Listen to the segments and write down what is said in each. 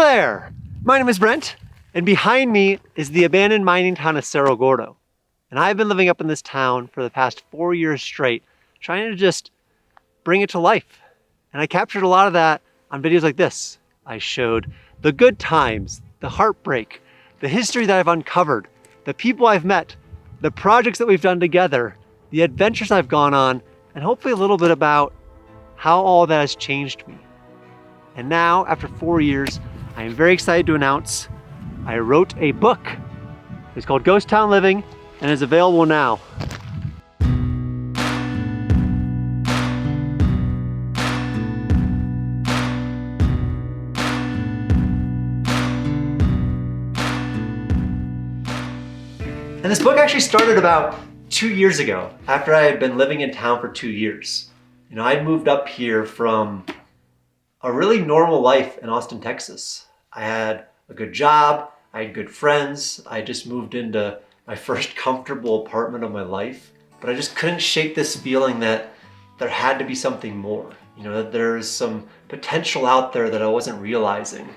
there! My name is Brent, and behind me is the abandoned mining town of Cerro Gordo. And I've been living up in this town for the past 4 years straight, trying to just bring it to life. And I captured a lot of that on videos like this. I showed the good times, the heartbreak, the history that I've uncovered, the people I've met, the projects that we've done together, the adventures I've gone on, and hopefully a little bit about how all that has changed me. And now, after 4 years, I am very excited to announce I wrote a book. It's called Ghost Town Living and is available now. And this book actually started about 2 years ago, after I had been living in town for 2 years. You know, I'd moved up here from a really normal life in Austin, Texas. I had a good job, I had good friends, I just moved into my first comfortable apartment of my life, but I just couldn't shake this feeling that there had to be something more. You know, that there's some potential out there that I wasn't realizing.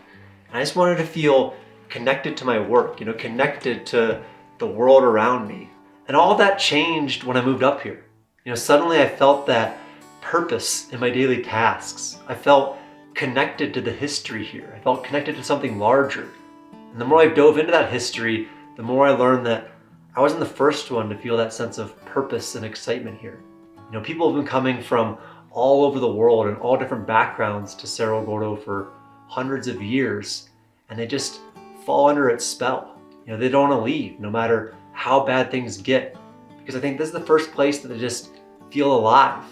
And I just wanted to feel connected to my work, you know, connected to the world around me. And all that changed when I moved up here. You know, suddenly I felt that purpose in my daily tasks. I felt connected to the history here. I felt connected to something larger. And the more I dove into that history, the more I learned that I wasn't the first one to feel that sense of purpose and excitement here. You know, people have been coming from all over the world and all different backgrounds to Cerro Gordo for hundreds of years, and they just fall under its spell. You know, they don't want to leave no matter how bad things get, because I think this is the first place that they just feel alive.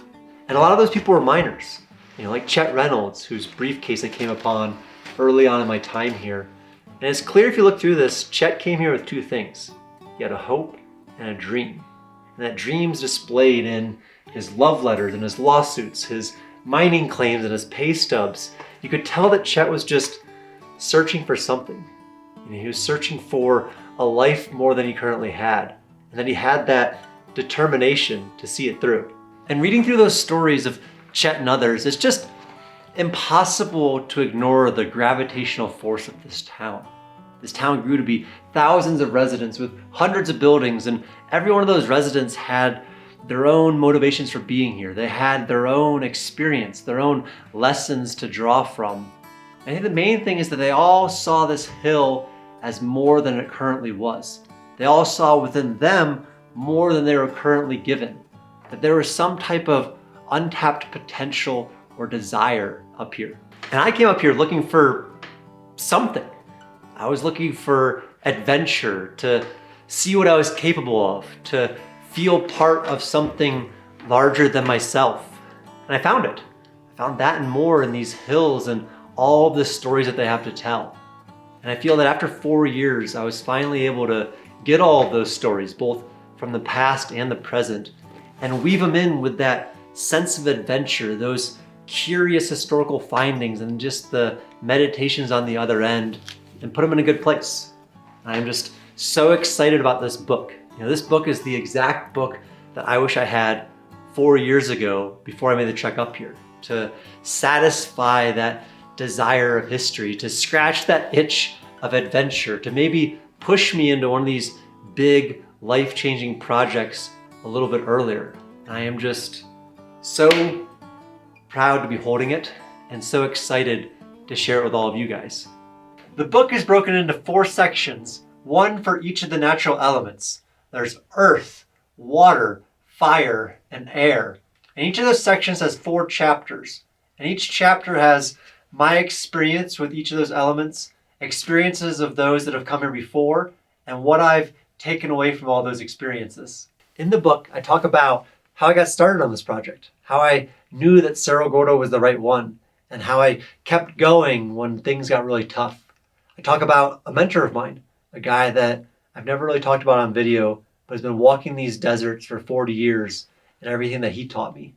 And a lot of those people were miners, you know, like Chet Reynolds, whose briefcase I came upon early on in my time here. And it's clear if you look through this, Chet came here with two things. He had a hope and a dream. And that dream's displayed in his love letters and his lawsuits, his mining claims and his pay stubs. You could tell that Chet was just searching for something. You know, he was searching for a life more than he currently had. And that he had that determination to see it through. And reading through those stories of Chet and others, it's just impossible to ignore the gravitational force of this town. This town grew to be thousands of residents with hundreds of buildings, and every one of those residents had their own motivations for being here. They had their own experience, their own lessons to draw from. I think the main thing is that they all saw this hill as more than it currently was. They all saw within them more than they were currently given. That there was some type of untapped potential or desire up here. And I came up here looking for something. I was looking for adventure, to see what I was capable of, to feel part of something larger than myself. And I found it. I found that and more in these hills and all of the stories that they have to tell. And I feel that after 4 years, I was finally able to get all of those stories, both from the past and the present, and weave them in with that sense of adventure, those curious historical findings and just the meditations on the other end, and put them in a good place. I'm just so excited about this book. You know, this book is the exact book that I wish I had 4 years ago before I made the trek up here, to satisfy that desire of history, to scratch that itch of adventure, to maybe push me into one of these big life-changing projects a little bit earlier. I am just so proud to be holding it and so excited to share it with all of you guys. The book is broken into 4 sections, one for each of the natural elements. There's earth, water, fire, and air. And each of those sections has 4 chapters. And each chapter has my experience with each of those elements, experiences of those that have come here before, and what I've taken away from all those experiences. In the book, I talk about how I got started on this project, how I knew that Cerro Gordo was the right one, and how I kept going when things got really tough. I talk about a mentor of mine, a guy that I've never really talked about on video, but has been walking these deserts for 40 years and everything that he taught me.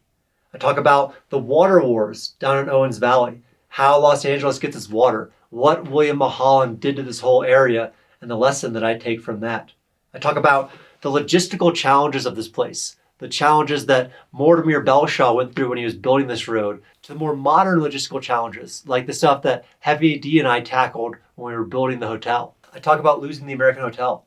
I talk about the water wars down in Owens Valley, how Los Angeles gets its water, what William Mulholland did to this whole area, and the lesson that I take from that. I talk about the logistical challenges of this place, the challenges that Mortimer Belshaw went through when he was building this road, to the more modern logistical challenges, like the stuff that Heavy D and I tackled when we were building the hotel. I talk about losing the American Hotel,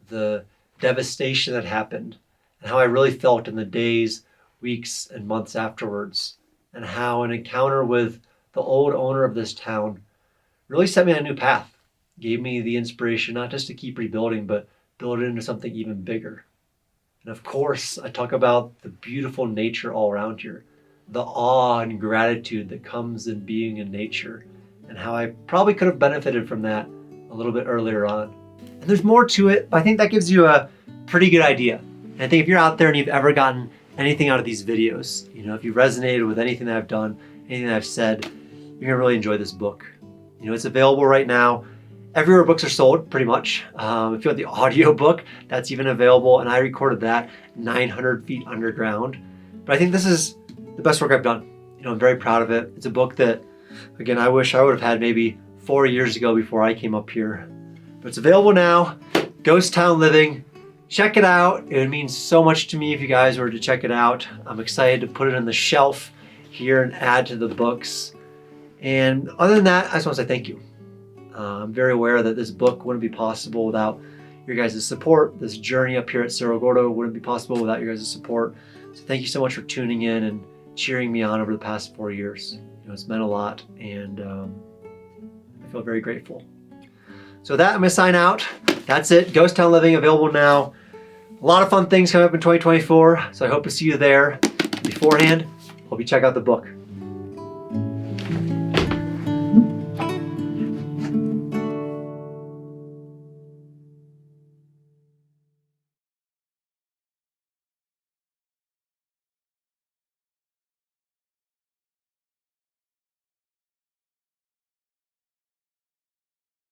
the devastation that happened, and how I really felt in the days, weeks, and months afterwards, and how an encounter with the old owner of this town really set me on a new path, gave me the inspiration not just to keep rebuilding, but build it into something even bigger. And of course, I talk about the beautiful nature all around here, the awe and gratitude that comes in being in nature, and how I probably could have benefited from that a little bit earlier on. And there's more to it, but I think that gives you a pretty good idea. And I think if you're out there and you've ever gotten anything out of these videos, if you resonated with anything that I've done, anything that I've said, you're gonna really enjoy this book. It's available right now everywhere books are sold, pretty much. If you want the audio book, that's even available, and I recorded that 900 feet underground. But I think this is the best work I've done. I'm very proud of it. It's a book that, again, I wish I would have had maybe 4 years ago before I came up here. But it's available now, Ghost Town Living. Check it out. It would mean so much to me if you guys were to check it out. I'm excited to put it on the shelf here and add to the books. And other than that, I just want to say thank you. I'm very aware that this book wouldn't be possible without your guys' support. This journey up here at Cerro Gordo wouldn't be possible without your guys' support. So thank you so much for tuning in and cheering me on over the past 4 years. It's meant a lot, and I feel very grateful. So with that, I'm going to sign out. That's it. Ghost Town Living, available now. A lot of fun things coming up in 2024, so I hope to see you there. Beforehand, hope you check out the book.